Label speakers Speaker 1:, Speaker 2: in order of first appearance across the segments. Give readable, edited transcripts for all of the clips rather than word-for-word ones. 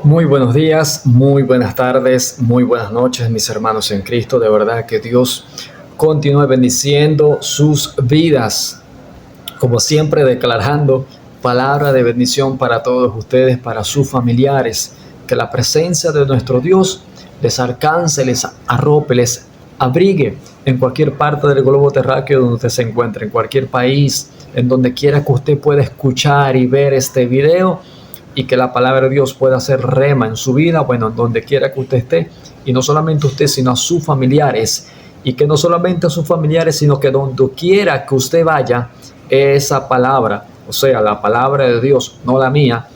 Speaker 1: Muy buenos días, muy buenas tardes, muy buenas noches, mis hermanos en Cristo. De verdad que Dios continúe bendiciendo sus vidas, como siempre declarando palabra de bendición para todos ustedes, para sus familiares. Que la presencia de nuestro Dios les alcance, les arrope, les abrigue en cualquier parte del globo terráqueo donde usted se encuentre, en cualquier país, en donde quiera que usted pueda escuchar y ver este video, y que la palabra de Dios pueda ser rema en su vida, bueno, en donde quiera que usted esté, y no solamente usted, sino a sus familiares, y que no solamente a sus familiares, sino que donde quiera que usted vaya, esa palabra, o sea, la palabra de Dios, no la mía,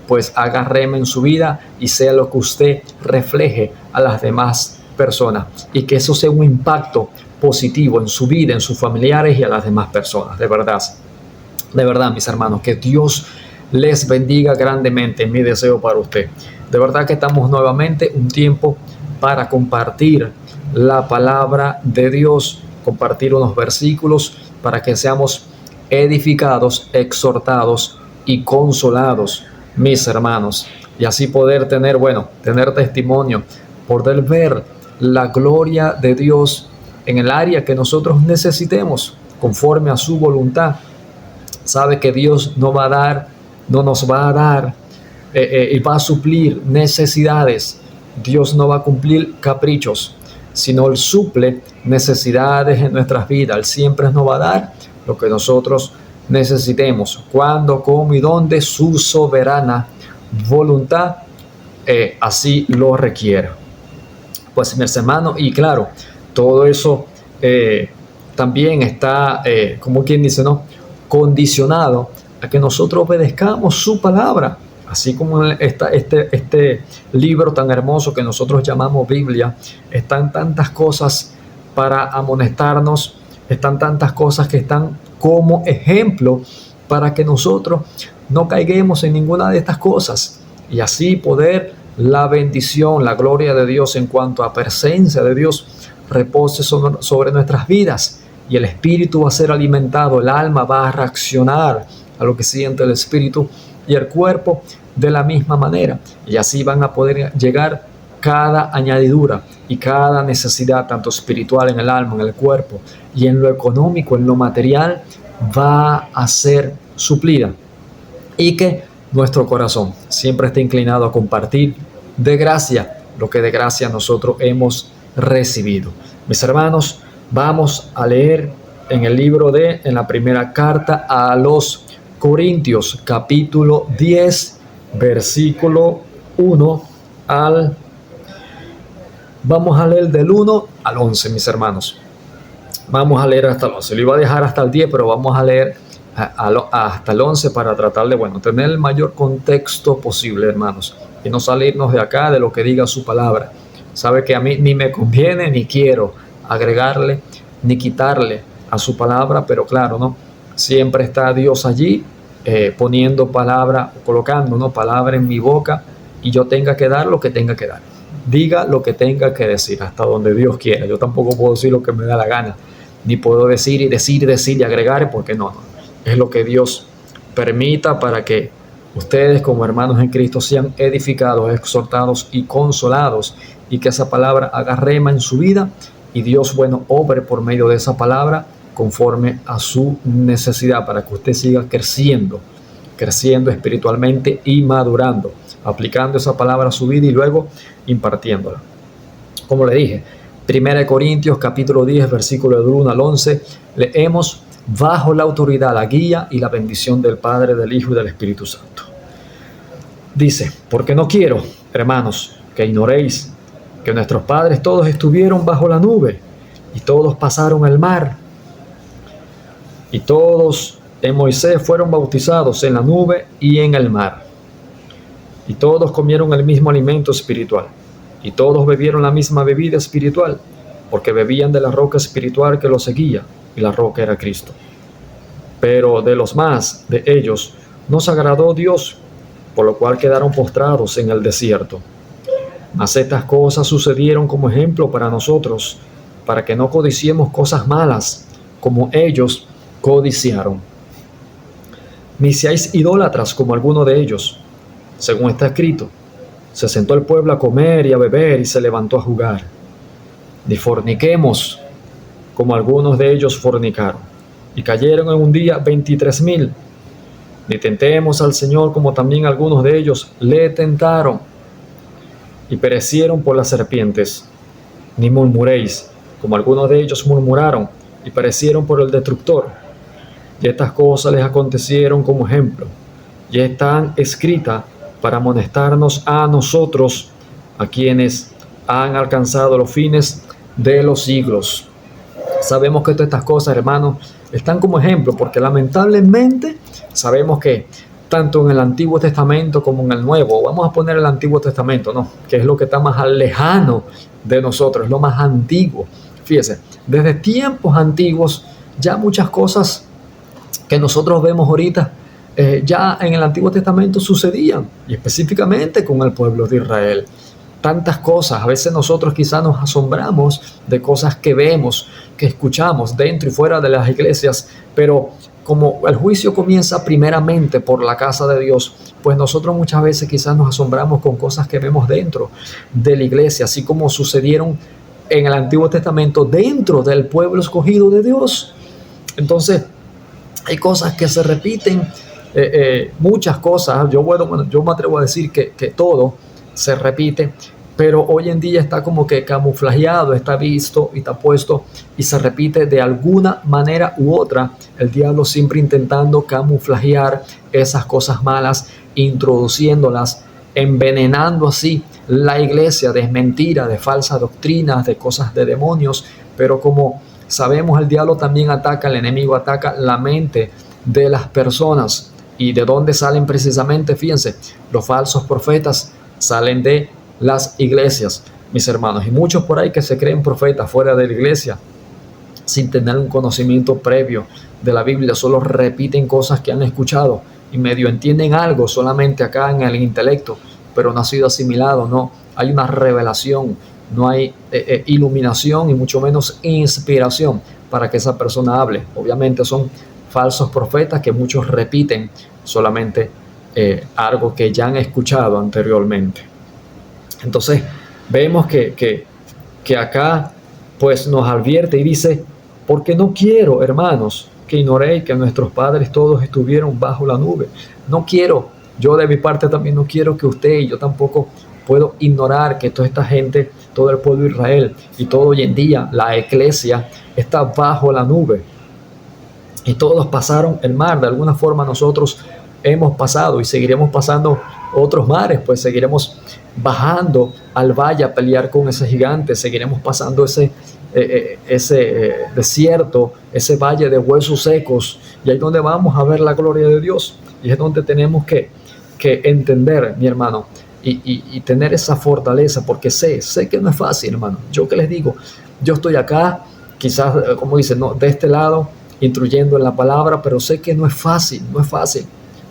Speaker 1: pues haga rema en su vida y sea lo que usted refleje a las demás personas, y que eso sea un impacto positivo en su vida, en sus familiares y a las demás personas. De verdad, mis hermanos, que Dios les bendiga grandemente, mi deseo para usted. De verdad que estamos nuevamente un tiempo para compartir la palabra de Dios, compartir unos versículos para que seamos edificados, exhortados y consolados, mis hermanos, y así poder tener, tener testimonio, poder ver la gloria de Dios en el área que nosotros necesitemos, conforme a su voluntad. Sabe que Dios no nos va a dar y va a suplir necesidades. Dios no va a cumplir caprichos, sino Él suple necesidades en nuestras vidas. Él siempre nos va a dar lo que nosotros necesitemos, cuando, cómo y dónde su soberana voluntad así lo requiera. Pues, mis hermanos, y claro, todo eso también está, como quien dice, ¿no?, condicionado a que nosotros obedezcamos su palabra. Así como este libro tan hermoso que nosotros llamamos Biblia, están tantas cosas para amonestarnos, están tantas cosas que están como ejemplo para que nosotros no caiguemos en ninguna de estas cosas, y así poder la bendición, la gloria de Dios en cuanto a presencia de Dios repose sobre nuestras vidas, y el espíritu va a ser alimentado, el alma va a reaccionar a lo que siente el espíritu, y el cuerpo de la misma manera, y así van a poder llegar cada añadidura y cada necesidad, tanto espiritual en el alma, en el cuerpo, y en lo económico, en lo material, va a ser suplida, y que nuestro corazón siempre esté inclinado a compartir de gracia lo que de gracia nosotros hemos recibido. Mis hermanos, vamos a leer en la primera carta a los Corintios, capítulo 10, versículo 1 al... Vamos a leer del 1 al 11, mis hermanos. Vamos a leer hasta el 11. Lo iba a dejar hasta el 10, pero vamos a leer hasta el 11 para tratar de, tener el mayor contexto posible, hermanos, y no salirnos de acá de lo que diga su palabra. Sabe que a mí ni me conviene ni quiero agregarle ni quitarle a su palabra, pero claro, ¿no?, siempre está Dios allí poniendo palabra, colocando, ¿no?, palabra en mi boca, y yo tenga que dar lo que tenga que dar, diga lo que tenga que decir, hasta donde Dios quiera. Yo tampoco puedo decir lo que me da la gana, ni puedo decir y agregar, porque no, es lo que Dios permita para que ustedes, como hermanos en Cristo, sean edificados, exhortados y consolados, y que esa palabra haga rema en su vida, y Dios, obre por medio de esa palabra conforme a su necesidad, para que usted siga creciendo espiritualmente y madurando, aplicando esa palabra a su vida y luego impartiéndola. Como le dije, 1 Corintios capítulo 10, versículo del 1 al 11, leemos: bajo la autoridad, la guía y la bendición del Padre, del Hijo y del Espíritu Santo. Dice: porque no quiero, hermanos, que ignoréis que nuestros padres todos estuvieron bajo la nube, y todos pasaron el mar, y todos en Moisés fueron bautizados en la nube y en el mar, y todos comieron el mismo alimento espiritual, y todos bebieron la misma bebida espiritual, porque bebían de la roca espiritual que los seguía, y la roca era Cristo. Pero de los más de ellos nos agradó Dios, por lo cual quedaron postrados en el desierto. Mas estas cosas sucedieron como ejemplo para nosotros, para que no codiciemos cosas malas, como ellos codiciaron. Ni seáis idólatras como alguno de ellos, según está escrito: Se sentó el pueblo a comer y a beber y se levantó a jugar. Ni forniquemos, como algunos de ellos fornicaron, y cayeron en un día 23,000. Ni tentemos al Señor, como también algunos de ellos le tentaron, y perecieron por las serpientes. Ni murmuréis, como algunos de ellos murmuraron, y perecieron por el destructor. Y estas cosas les acontecieron como ejemplo, y están escritas para amonestarnos a nosotros, a quienes han alcanzado los fines de los siglos. Sabemos que todas estas cosas, hermanos, están como ejemplo, porque lamentablemente sabemos que tanto en el Antiguo Testamento como en el Nuevo, vamos a poner el Antiguo Testamento, ¿no?, que es lo que está más lejano de nosotros, es lo más antiguo. Fíjese, desde tiempos antiguos ya muchas cosas que nosotros vemos ahorita ya en el Antiguo Testamento sucedían, y específicamente con el pueblo de Israel. Tantas cosas, a veces nosotros quizás nos asombramos de cosas que vemos, que escuchamos dentro y fuera de las iglesias, pero como el juicio comienza primeramente por la casa de Dios, pues nosotros muchas veces quizás nos asombramos con cosas que vemos dentro de la iglesia, así como sucedieron en el Antiguo Testamento dentro del pueblo escogido de Dios. Entonces, hay cosas que se repiten, muchas cosas. Yo me atrevo a decir que todo se repite, pero hoy en día está como que camuflajeado, está visto y está puesto y se repite de alguna manera u otra. El diablo siempre intentando camuflajear esas cosas malas, introduciéndolas, envenenando así la iglesia de mentiras, de falsas doctrinas, de cosas de demonios. Pero como sabemos, el diablo también ataca, el enemigo ataca la mente de las personas. ¿Y de dónde salen precisamente? Fíjense, los falsos profetas salen de las iglesias, mis hermanos, y muchos por ahí que se creen profetas fuera de la iglesia sin tener un conocimiento previo de la Biblia, solo repiten cosas que han escuchado y medio entienden algo solamente acá en el intelecto, pero no ha sido asimilado, no hay una revelación, no hay iluminación y mucho menos inspiración para que esa persona hable. Obviamente son falsos profetas que muchos repiten solamente algo que ya han escuchado anteriormente. Entonces vemos que acá pues nos advierte y dice: porque no quiero, hermanos, que ignoréis que nuestros padres todos estuvieron bajo la nube. No quiero, yo de mi parte también no quiero que usted, y yo tampoco puedo ignorar que toda esta gente, todo el pueblo de Israel y todo hoy en día la iglesia está bajo la nube. Y todos pasaron el mar. De alguna forma nosotros hemos pasado y seguiremos pasando otros mares, pues seguiremos bajando al valle a pelear con ese gigante, seguiremos pasando ese desierto, ese valle de huesos secos, y ahí es donde vamos a ver la gloria de Dios, y es donde tenemos que entender, mi hermano, y tener esa fortaleza, porque sé que no es fácil, hermano. Yo que les digo, yo estoy acá, quizás, como dicen, no, de este lado, instruyendo en la palabra, pero sé que no es fácil, no es fácil.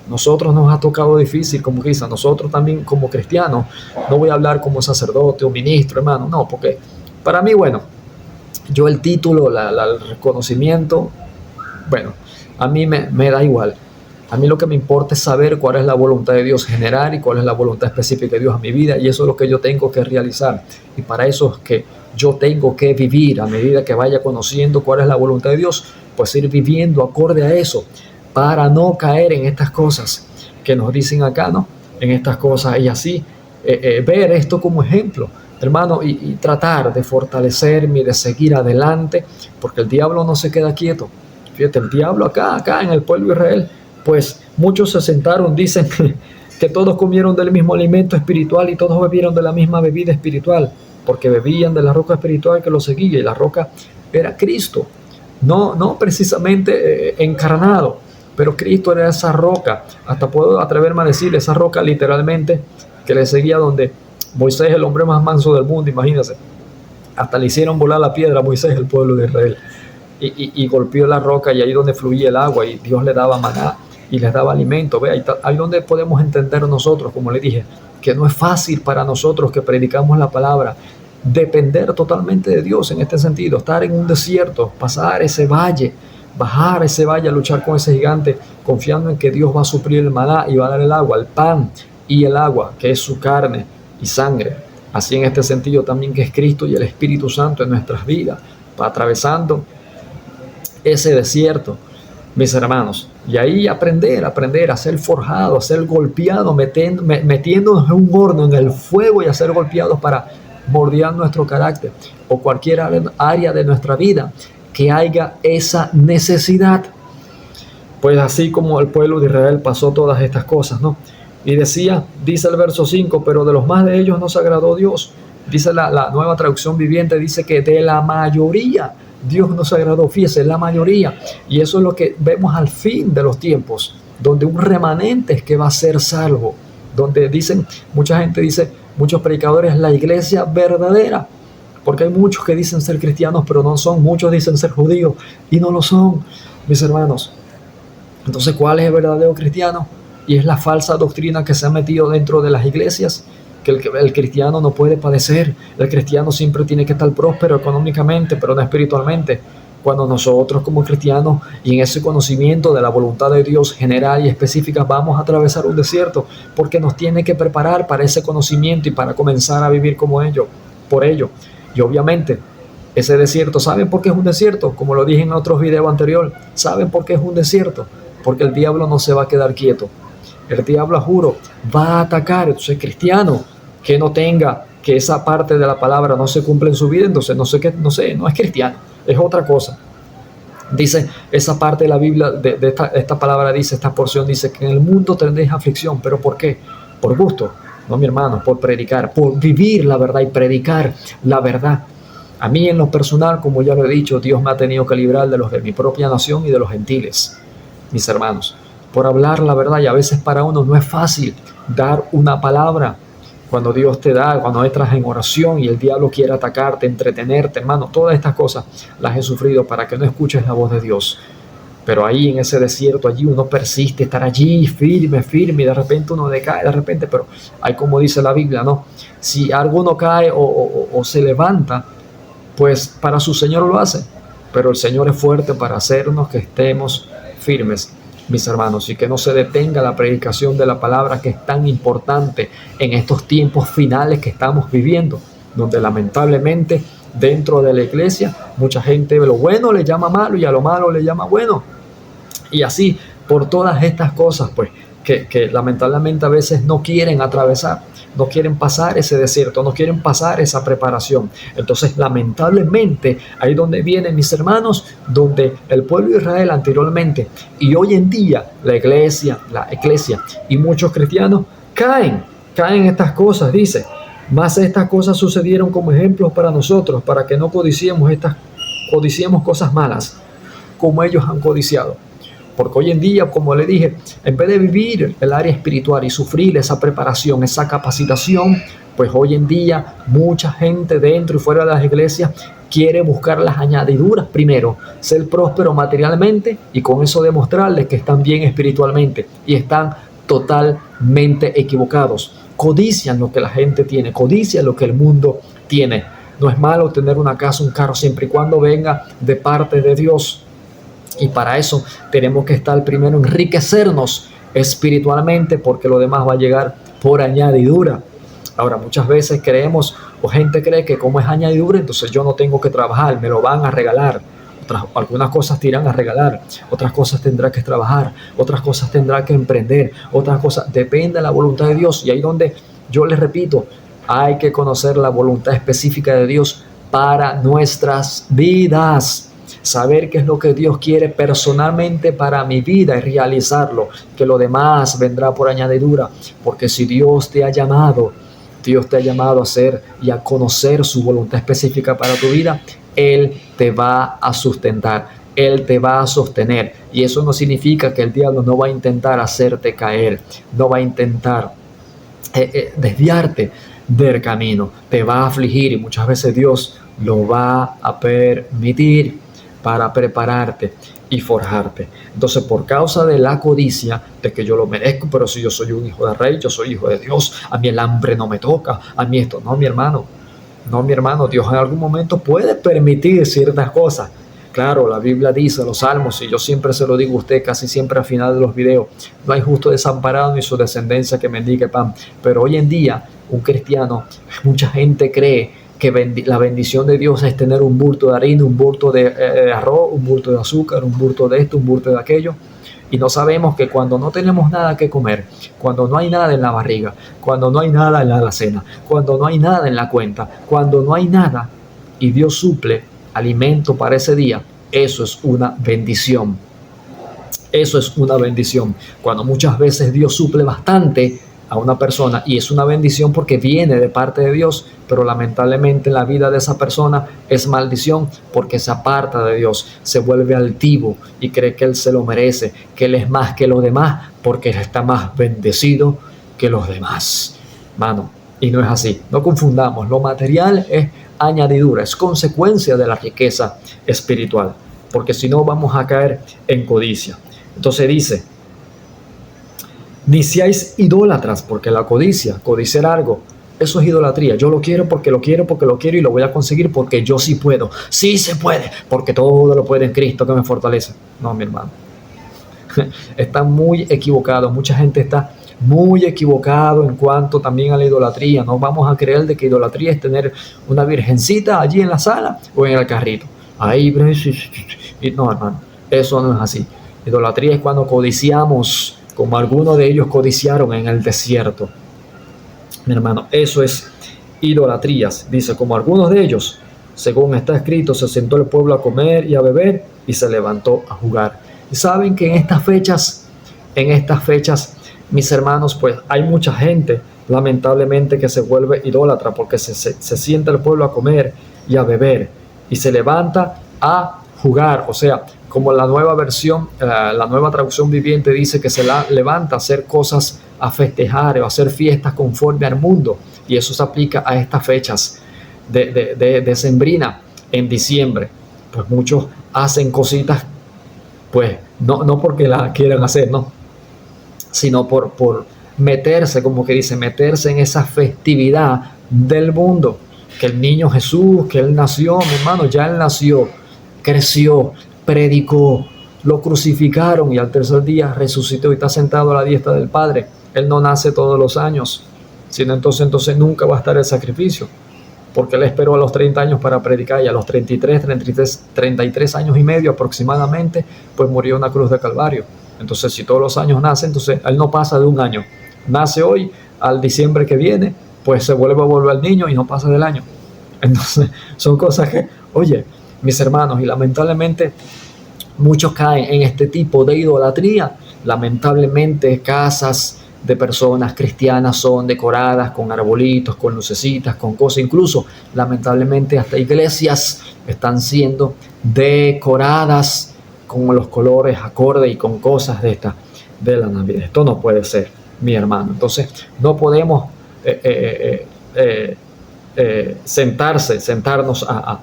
Speaker 1: Nosotros nos ha tocado difícil, como quizás nosotros también como cristianos. No voy a hablar como sacerdote o ministro, hermano, no, porque para mí, bueno, yo el título, el reconocimiento, bueno, a mí me da igual. A mí lo que me importa es saber cuál es la voluntad de Dios general y cuál es la voluntad específica de Dios a mi vida, y eso es lo que yo tengo que realizar. Y para eso es que yo tengo que vivir, a medida que vaya conociendo cuál es la voluntad de Dios, pues ir viviendo acorde a eso, para no caer en estas cosas que nos dicen acá, ¿no? En estas cosas, y así ver esto como ejemplo, hermano, y tratar de fortalecerme y de seguir adelante, porque el diablo no se queda quieto. Fíjate, el diablo acá en el pueblo de Israel, pues muchos se sentaron, dicen que todos comieron del mismo alimento espiritual y todos bebieron de la misma bebida espiritual, porque bebían de la roca espiritual que los seguía, y la roca era Cristo, no precisamente encarnado, pero Cristo era esa roca. Hasta puedo atreverme a decir esa roca literalmente que le seguía, donde Moisés, el hombre más manso del mundo, imagínense, hasta le hicieron volar la piedra a Moisés, el pueblo de Israel, y golpeó la roca, y ahí donde fluía el agua, y Dios le daba maná y les daba alimento. Ve, ahí donde podemos entender nosotros, como le dije, que no es fácil para nosotros que predicamos la palabra depender totalmente de Dios en este sentido, estar en un desierto, pasar ese valle, bajar ese valle a luchar con ese gigante, confiando en que Dios va a suplir el maná y va a dar el agua, el pan y el agua, que es su carne, y sangre. Así en este sentido también que es Cristo y el Espíritu Santo en nuestras vidas, atravesando ese desierto, mis hermanos. Y ahí aprender a ser forjado, a ser golpeado, metiéndonos en un horno, en el fuego, y a ser golpeados para moldear nuestro carácter o cualquier área de nuestra vida que haya esa necesidad. Pues así como el pueblo de Israel pasó todas estas cosas, ¿no? Y dice el verso 5, pero de los más de ellos no se agradó Dios. Dice la Nueva Traducción Viviente, dice que de la mayoría Dios no se agradó. Fíjese, la mayoría. Y eso es lo que vemos al fin de los tiempos, donde un remanente es que va a ser salvo. Donde mucha gente dice, muchos predicadores, la iglesia verdadera. Porque hay muchos que dicen ser cristianos, pero no son. Muchos dicen ser judíos y no lo son, mis hermanos. Entonces, ¿cuál es el verdadero cristiano? Y es la falsa doctrina que se ha metido dentro de las iglesias, que el cristiano no puede padecer, el cristiano siempre tiene que estar próspero económicamente, pero no espiritualmente. Cuando nosotros como cristianos y en ese conocimiento de la voluntad de Dios general y específica vamos a atravesar un desierto, porque nos tiene que preparar para ese conocimiento y para comenzar a vivir como ellos, por ello. Y obviamente ese desierto, ¿saben por qué es un desierto? Como lo dije en otros videos anteriores, ¿saben por qué es un desierto? Porque el diablo no se va a quedar quieto. El diablo, juro, va a atacar. Entonces, cristiano que no tenga, que esa parte de la palabra no se cumple en su vida, entonces no es cristiano, es otra cosa. Dice esa parte de la Biblia, de esta palabra dice, esta porción dice que en el mundo tendréis aflicción, pero ¿por qué? Por gusto, no, mi hermano, por predicar, por vivir la verdad y predicar la verdad. A mí en lo personal, como ya lo he dicho, Dios me ha tenido que librar de los de mi propia nación y de los gentiles, mis hermanos, por hablar la verdad. Y a veces para uno no es fácil dar una palabra cuando Dios te da, cuando entras en oración y el diablo quiere atacarte, entretenerte, hermano. Todas estas cosas las he sufrido para que no escuches la voz de Dios. Pero ahí en ese desierto, allí uno persiste, estar allí firme, y de repente uno decae, pero hay, como dice la Biblia, ¿no? Si alguno cae o se levanta, pues para su Señor lo hace, pero el Señor es fuerte para hacernos que estemos firmes, mis hermanos, y que no se detenga la predicación de la palabra, que es tan importante en estos tiempos finales que estamos viviendo, donde lamentablemente dentro de la iglesia mucha gente lo bueno le llama malo y a lo malo le llama bueno, y así por todas estas cosas pues que lamentablemente a veces no quieren atravesar, no quieren pasar ese desierto, no quieren pasar esa preparación. Entonces, lamentablemente, ahí donde vienen, mis hermanos, donde el pueblo de Israel anteriormente y hoy en día la iglesia y muchos cristianos caen en estas cosas, dice. Mas estas cosas sucedieron como ejemplos para nosotros, para que no codiciemos cosas malas, como ellos han codiciado. Porque hoy en día, como le dije, en vez de vivir el área espiritual y sufrir esa preparación, esa capacitación, pues hoy en día mucha gente dentro y fuera de las iglesias quiere buscar las añadiduras primero, ser próspero materialmente y con eso demostrarles que están bien espiritualmente, y están totalmente equivocados. Codician lo que la gente tiene, codician lo que el mundo tiene. No es malo tener una casa, un carro, siempre y cuando venga de parte de Dios. Y para eso tenemos que estar primero enriquecernos espiritualmente, porque lo demás va a llegar por añadidura. Ahora, muchas veces creemos, o gente cree que como es añadidura, entonces yo no tengo que trabajar, me lo van a regalar. Algunas cosas te irán a regalar, otras cosas tendrá que trabajar, otras cosas tendrá que emprender, otras cosas, depende de la voluntad de Dios. Y ahí donde yo les repito, hay que conocer la voluntad específica de Dios para nuestras vidas. Saber qué es lo que Dios quiere personalmente para mi vida y realizarlo, que lo demás vendrá por añadidura. Porque si Dios te ha llamado a hacer y a conocer su voluntad específica para tu vida, Él te va a sustentar, Él te va a sostener. Y eso no significa que el diablo no va a intentar hacerte caer, no va a intentar desviarte del camino, te va a afligir, y muchas veces Dios lo va a permitir para prepararte y forjarte. Entonces, por causa de la codicia, de que yo lo merezco, pero si yo soy un hijo de rey, yo soy hijo de Dios, a mí el hambre no me toca, a mí esto, no, mi hermano, Dios en algún momento puede permitir ciertas cosas. Claro, la Biblia dice, los salmos, y yo siempre se lo digo a usted, casi siempre al final de los videos, no hay justo desamparado ni su descendencia que mendigue pan. Pero hoy en día, un cristiano, mucha gente cree que la bendición de Dios es tener un bulto de harina, un bulto de arroz, un bulto de azúcar, un bulto de esto, un bulto de aquello. Y no sabemos que cuando no tenemos nada que comer, cuando no hay nada en la barriga, cuando no hay nada en la alacena, cuando no hay nada en la cuenta, cuando no hay nada y Dios suple alimento para ese día, eso es una bendición. Eso es una bendición. Cuando muchas veces Dios suple bastante a una persona y es una bendición porque viene de parte de Dios, pero lamentablemente en la vida de esa persona es maldición porque se aparta de Dios, se vuelve altivo y cree que Él se lo merece, que Él es más que los demás porque Él está más bendecido que los demás. Mano, y no es así. No confundamos, lo material es añadidura, es consecuencia de la riqueza espiritual, porque si no vamos a caer en codicia. Entonces dice, ni seáis idólatras, porque la codicia, codiciar algo, eso es idolatría. Yo lo quiero porque lo quiero, porque lo quiero y lo voy a conseguir porque yo sí puedo. Sí se puede, porque todo lo puede en Cristo que me fortalece. No, mi hermano. Está muy equivocado. Mucha gente está muy equivocado en cuanto también a la idolatría. No vamos a creer de que idolatría es tener una virgencita allí en la sala o en el carrito. Ahí, no, hermano, eso no es así. Idolatría es cuando codiciamos, como algunos de ellos codiciaron en el desierto. Mi hermano, eso es idolatrías. Dice, como algunos de ellos, según está escrito, se sentó el pueblo a comer y a beber y se levantó a jugar. Y saben que en estas fechas, mis hermanos, pues hay mucha gente, lamentablemente, que se vuelve idólatra porque se sienta el pueblo a comer y a beber y se levanta a jugar. O sea, como la nueva versión, la nueva traducción viviente dice que se levanta a hacer cosas, a festejar o a hacer fiestas conforme al mundo. Y eso se aplica a estas fechas de sembrina en diciembre. Pues muchos hacen cositas, pues no porque la quieran hacer, no, sino por meterse, como que dice, meterse en esa festividad del mundo. Que el niño Jesús, que Él nació, mi hermano, ya Él nació, creció, predicó, lo crucificaron y al tercer día resucitó y está sentado a la diestra del Padre. Él no nace todos los años, sino entonces nunca va a estar el sacrificio, porque Él esperó a los 30 años para predicar y a los 33 años y medio aproximadamente, pues murió en la cruz de Calvario. Entonces, si todos los años nace, entonces Él no pasa de un año. Nace hoy, al diciembre que viene, pues se vuelve a volver al niño y no pasa del año. Entonces, son cosas que, oye, mis hermanos, y lamentablemente muchos caen en este tipo de idolatría. Lamentablemente, casas de personas cristianas son decoradas con arbolitos, con lucecitas, con cosas. Incluso, lamentablemente, hasta iglesias están siendo decoradas con los colores acordes y con cosas de la Navidad. Esto no puede ser, mi hermano. Entonces, no podemos sentarnos a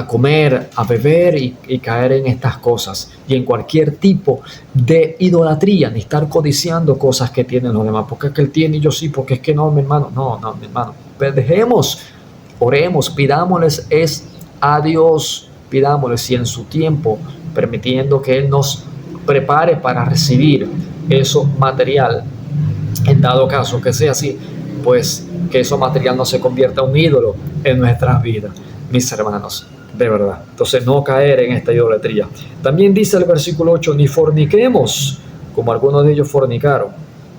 Speaker 1: comer, a beber y caer en estas cosas y en cualquier tipo de idolatría, ni estar codiciando cosas que tienen los demás, porque es que él tiene y yo sí, porque es que no, mi hermano, no, mi hermano, pero dejemos, oremos, pidámosles a Dios, pidámosles y en su tiempo, permitiendo que Él nos prepare para recibir eso material, en dado caso que sea así, pues que eso material no se convierta en un ídolo en nuestras vidas, mis hermanos, de verdad. Entonces, no caer en esta idolatría. También dice el versículo 8, ni forniquemos, como algunos de ellos fornicaron,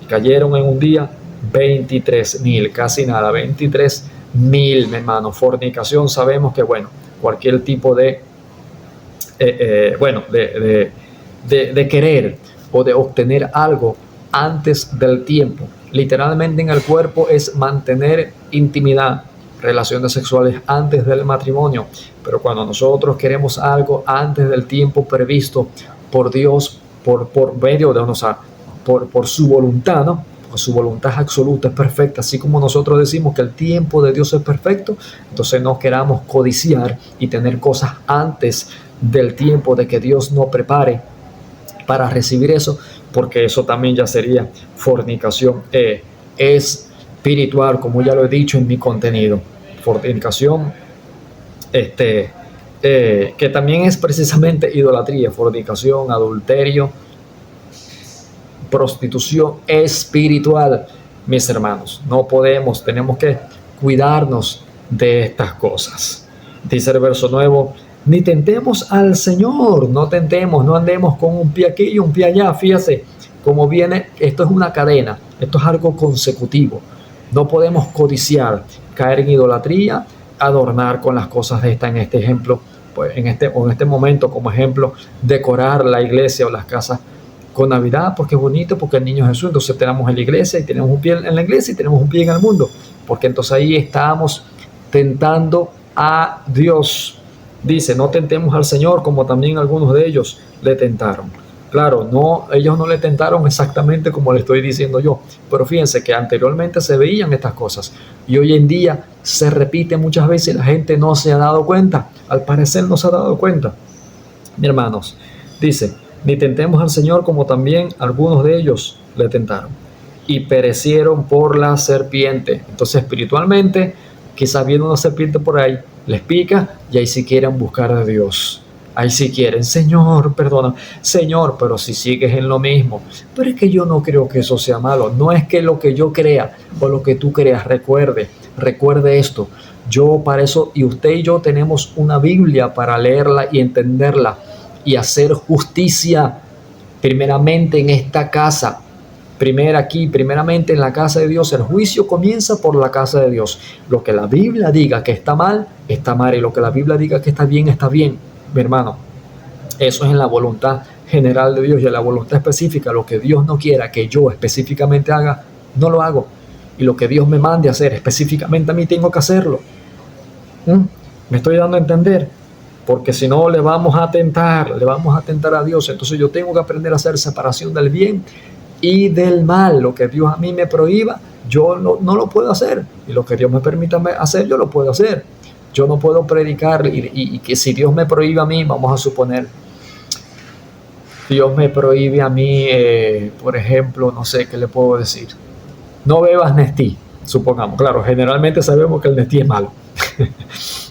Speaker 1: y cayeron en un día 23,000, casi nada, 23,000, mi hermano. Fornicación, sabemos que, bueno, cualquier tipo de querer o de obtener algo antes del tiempo. Literalmente en el cuerpo es mantener intimidad, relaciones sexuales antes del matrimonio. Pero cuando nosotros queremos algo antes del tiempo previsto por Dios, por medio de por su voluntad, ¿no? Pues su voluntad absoluta es perfecta, así como nosotros decimos que el tiempo de Dios es perfecto, entonces no queramos codiciar y tener cosas antes del tiempo de que Dios nos prepare para recibir eso, porque eso también ya sería fornicación espiritual, como ya lo he dicho en mi contenido. Fornicación que también es precisamente idolatría, fornicación, adulterio, prostitución espiritual, mis hermanos. No podemos, tenemos que cuidarnos de estas cosas. Dice el verso nuevo, ni tentemos al Señor, no tentemos, no andemos con un pie aquí y un pie allá. Fíjate cómo viene, esto es una cadena, esto es algo consecutivo. No podemos codiciar, caer en idolatría, adornar con las cosas de esta, en este ejemplo, pues en este momento como ejemplo, decorar la iglesia o las casas con Navidad, porque es bonito, porque el niño Jesús, entonces tenemos en la iglesia y tenemos un pie en la iglesia y tenemos un pie en el mundo, porque entonces ahí estamos tentando a Dios. Dice, no tentemos al Señor como también algunos de ellos le tentaron. Claro, no, ellos no le tentaron exactamente como le estoy diciendo yo, pero fíjense que anteriormente se veían estas cosas y hoy en día se repite muchas veces y la gente no se ha dado cuenta, al parecer no se ha dado cuenta. Mi hermanos, dice, ni tentemos al Señor como también algunos de ellos le tentaron y perecieron por la serpiente. Entonces espiritualmente, quizás viene una serpiente por ahí, les pica y ahí sí quieren buscar a Dios. Ahí sí quieren, Señor, perdona, Señor, pero si sigues en lo mismo. Pero es que yo no creo que eso sea malo. No es que lo que yo crea o lo que tú creas, recuerde esto. Yo para eso, y usted y yo tenemos una Biblia para leerla y entenderla y hacer justicia primeramente en esta casa. Primeramente en la casa de Dios. El juicio comienza por la casa de Dios. Lo que la Biblia diga que está mal, está mal. Y lo que la Biblia diga que está bien, está bien. Mi hermano, eso es en la voluntad general de Dios y en la voluntad específica. Lo que Dios no quiera que yo específicamente haga, no lo hago. Y lo que Dios me mande a hacer específicamente a mí, tengo que hacerlo. ¿Me estoy dando a entender? Porque si no le vamos a tentar a Dios. Entonces yo tengo que aprender a hacer separación del bien y del mal. Lo que Dios a mí me prohíba, yo no lo puedo hacer. Y lo que Dios me permita hacer, yo lo puedo hacer. Yo no puedo predicar y que si Dios me prohíbe a mí, vamos a suponer, Dios me prohíbe a mí, por ejemplo, no sé qué le puedo decir, no bebas Nestí, supongamos. Claro, generalmente sabemos que el Nestí es malo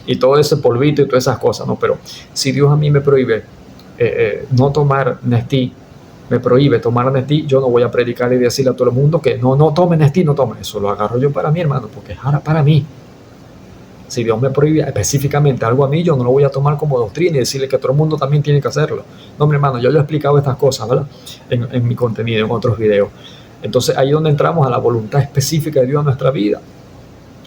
Speaker 1: y todo ese polvito y todas esas cosas, ¿no? Pero si Dios a mí me prohíbe no tomar Nestí, me prohíbe tomar Nestí, yo no voy a predicar y decirle a todo el mundo que no tome Nestí, no tome. Eso lo agarro yo para mí, hermano, porque es para mí. Si Dios me prohíbe específicamente algo a mí, yo no lo voy a tomar como doctrina y decirle que todo el mundo también tiene que hacerlo. No, mi hermano, yo le he explicado estas cosas, ¿verdad? En mi contenido, en otros videos. Entonces ahí es donde entramos a la voluntad específica de Dios en nuestra vida.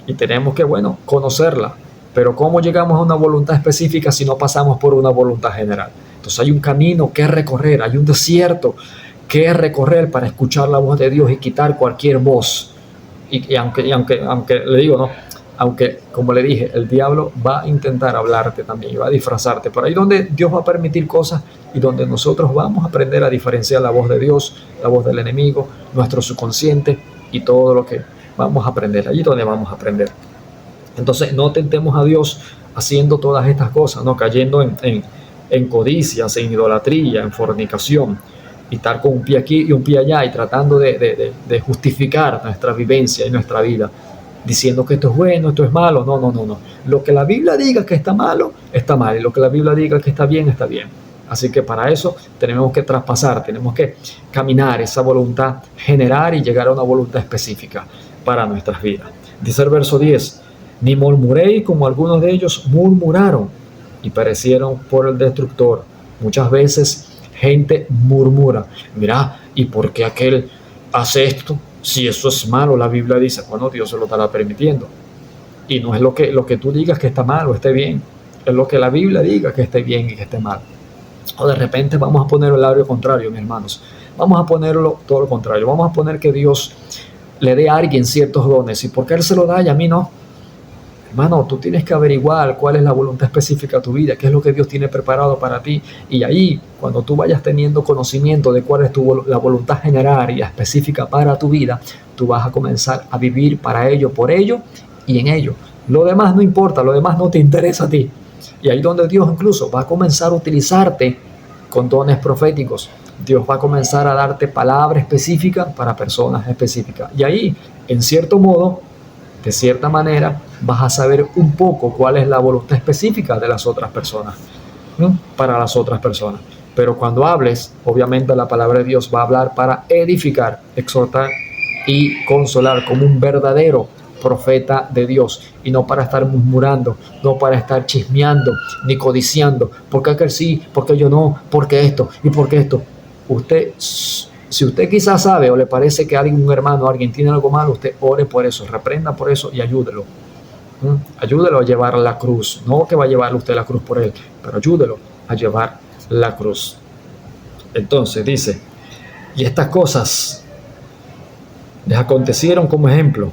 Speaker 1: Y tenemos que, bueno, conocerla. Pero ¿cómo llegamos a una voluntad específica si no pasamos por una voluntad general? Entonces hay un camino que recorrer, hay un desierto que recorrer para escuchar la voz de Dios y quitar cualquier voz. Y aunque le digo, ¿no? Aunque, como le dije, el diablo va a intentar hablarte también y va a disfrazarte. Pero ahí donde Dios va a permitir cosas y donde nosotros vamos a aprender a diferenciar la voz de Dios, la voz del enemigo, nuestro subconsciente y todo lo que vamos a aprender. Allí donde vamos a aprender. Entonces, no tentemos a Dios haciendo todas estas cosas, no cayendo en codicias, en idolatría, en fornicación, y estar con un pie aquí y un pie allá y tratando de justificar nuestra vivencia y nuestra vida, diciendo que esto es bueno, esto es malo. No. Lo que la Biblia diga que está malo, está mal. Y lo que la Biblia diga que está bien, está bien. Así que para eso tenemos que traspasar, tenemos que caminar esa voluntad general y llegar a una voluntad específica para nuestras vidas. Dice el verso 10, ni murmuréis como algunos de ellos murmuraron y perecieron por el destructor. Muchas veces gente murmura, mira, ¿y por qué aquel hace esto? Si eso es malo, la Biblia dice, bueno, Dios se lo estará permitiendo. Y no es lo que tú digas que está mal o esté bien, es lo que la Biblia diga que esté bien y que esté mal. O de repente vamos a poner el lado contrario, mis hermanos. Vamos a ponerlo todo lo contrario. Vamos a poner que Dios le dé a alguien ciertos dones. ¿Y por qué Él se lo da y a mí no? Hermano, tú tienes que averiguar cuál es la voluntad específica de tu vida, qué es lo que Dios tiene preparado para ti. Y ahí, cuando tú vayas teniendo conocimiento de cuál es la voluntad general y específica para tu vida, tú vas a comenzar a vivir para ello, por ello y en ello. Lo demás no importa, lo demás no te interesa a ti. Y ahí donde Dios incluso va a comenzar a utilizarte con dones proféticos. Dios va a comenzar a darte palabras específicas para personas específicas. Y ahí, en cierto modo, De cierta manera, vas a saber un poco cuál es la voluntad específica de las otras personas, ¿no? Para las otras personas. Pero cuando hables, obviamente la palabra de Dios va a hablar para edificar, exhortar y consolar como un verdadero profeta de Dios, y no para estar murmurando, no para estar chismeando ni codiciando, porque aquel sí, porque yo no, porque esto y porque esto. Usted, si usted quizás sabe o le parece que alguien, un hermano, alguien tiene algo malo, usted ore por eso, reprenda por eso y ayúdelo. Ayúdelo a llevar la cruz, no que va a llevar usted la cruz por él, pero ayúdelo a llevar la cruz. Entonces dice, y estas cosas les acontecieron como ejemplo,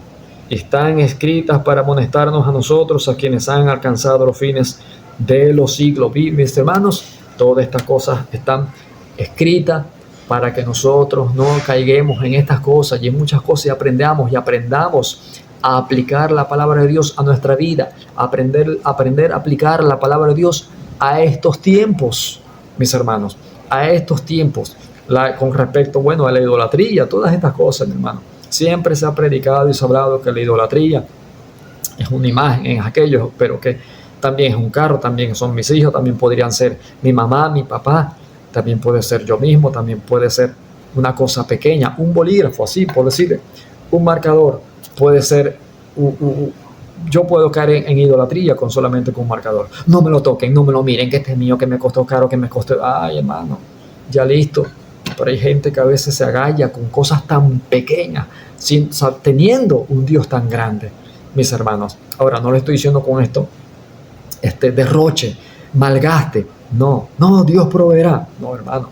Speaker 1: están escritas para amonestarnos a nosotros, a quienes han alcanzado los fines de los siglos. Mis hermanos, todas estas cosas están escritas para que nosotros no caiguemos en estas cosas y en muchas cosas, y aprendamos a aplicar la palabra de Dios a nuestra vida, aprender a aplicar la palabra de Dios a estos tiempos, mis hermanos, a estos tiempos, con respecto, bueno, a la idolatría, todas estas cosas, mi hermano. Siempre se ha predicado y se ha hablado que la idolatría es una imagen, es aquello, pero que también es un carro, también son mis hijos, también podrían ser mi mamá, mi papá, también puede ser yo mismo, también puede ser una cosa pequeña, un bolígrafo, así por decirle, un marcador, puede ser, yo puedo caer en idolatría solamente con un marcador. No me lo toquen, no me lo miren, que este es mío, que me costó caro, que me costó, ay hermano, ya listo. Pero hay gente que a veces se agalla con cosas tan pequeñas, teniendo un Dios tan grande, mis hermanos. Ahora, no le estoy diciendo con esto, derroche, malgaste. No, Dios proveerá. No, hermano.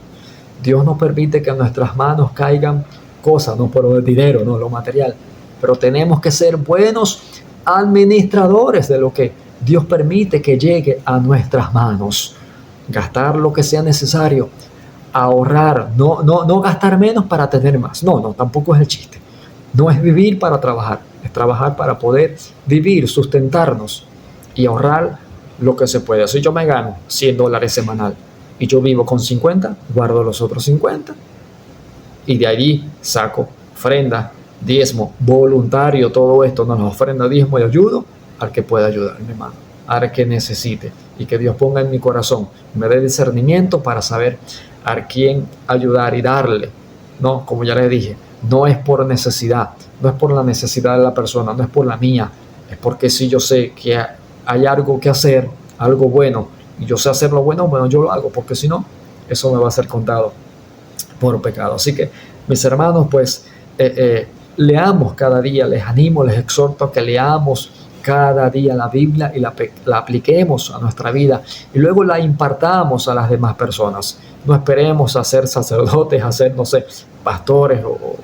Speaker 1: Dios no permite que en nuestras manos caigan cosas, no por el dinero, no lo material. Pero tenemos que ser buenos administradores de lo que Dios permite que llegue a nuestras manos. Gastar lo que sea necesario, ahorrar, no gastar menos para tener más. No, tampoco es el chiste. No es vivir para trabajar, es trabajar para poder vivir, sustentarnos y ahorrar lo que se puede. Si yo me gano $100 semanal y yo vivo con 50, guardo los otros 50 y de allí saco ofrenda, diezmo, voluntario, todo esto, no, nos ofrenda, diezmo y ayudo al que pueda ayudar, mi hermano, al que necesite, y que Dios ponga en mi corazón, me dé discernimiento para saber a quién ayudar y darle, no, como ya le dije, no es por necesidad, no es por la necesidad de la persona, no es por la mía, es porque si yo sé que hay algo que hacer, algo bueno, y yo sé hacer lo bueno, bueno, yo lo hago, porque si no, eso me va a ser contado por pecado. Así que, mis hermanos, pues, leamos cada día, les animo, les exhorto a que leamos cada día la Biblia y la apliquemos a nuestra vida y luego la impartamos a las demás personas. No esperemos a ser sacerdotes, a ser, no sé, pastores o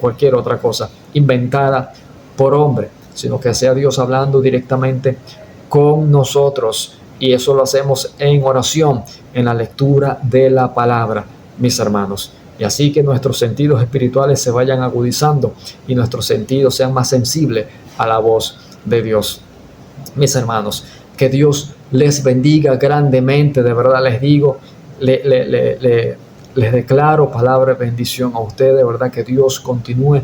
Speaker 1: cualquier otra cosa inventada por hombre, sino que sea Dios hablando directamente con nosotros, y eso lo hacemos en oración, en la lectura de la palabra, mis hermanos. Y así que nuestros sentidos espirituales se vayan agudizando y nuestros sentidos sean más sensibles a la voz de Dios. Mis hermanos, que Dios les bendiga grandemente, de verdad les digo, les declaro palabra de bendición a ustedes, de verdad que Dios continúe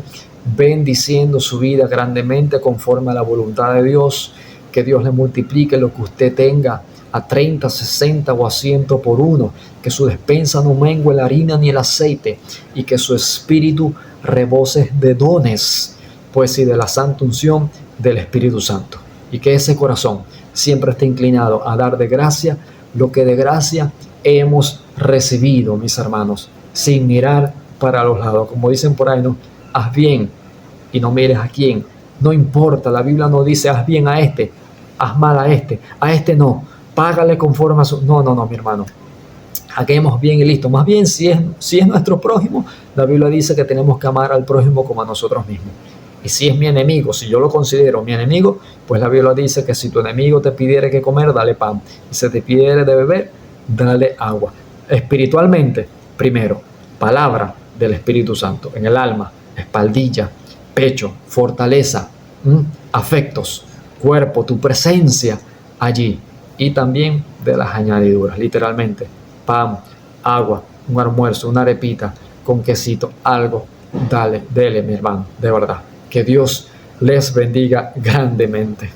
Speaker 1: bendiciendo su vida grandemente conforme a la voluntad de Dios, que Dios le multiplique lo que usted tenga a 30, 60 o a 100 por uno, que su despensa no mengue la harina ni el aceite, y que su espíritu rebose de dones, pues y de la santa unción del Espíritu Santo, y que ese corazón siempre esté inclinado a dar de gracia lo que de gracia hemos recibido, mis hermanos, sin mirar para los lados, como dicen por ahí, no, haz bien y no mires a quién, no importa, la Biblia no dice haz bien a este, haz mal a este no, págale conforme a su... No, mi hermano, hagamos bien y listo. Más bien, si es nuestro prójimo, la Biblia dice que tenemos que amar al prójimo como a nosotros mismos. Y si es mi enemigo, si yo lo considero mi enemigo, pues la Biblia dice que si tu enemigo te pidiere que comer, dale pan. Y si te pidiere de beber, dale agua. Espiritualmente, primero, palabra del Espíritu Santo en el alma, espaldilla, pecho, fortaleza, afectos, cuerpo, tu presencia allí. Y también de las añadiduras, literalmente, pan, agua, un almuerzo, una arepita con quesito, algo, dele, mi hermano, de verdad. Que Dios les bendiga grandemente.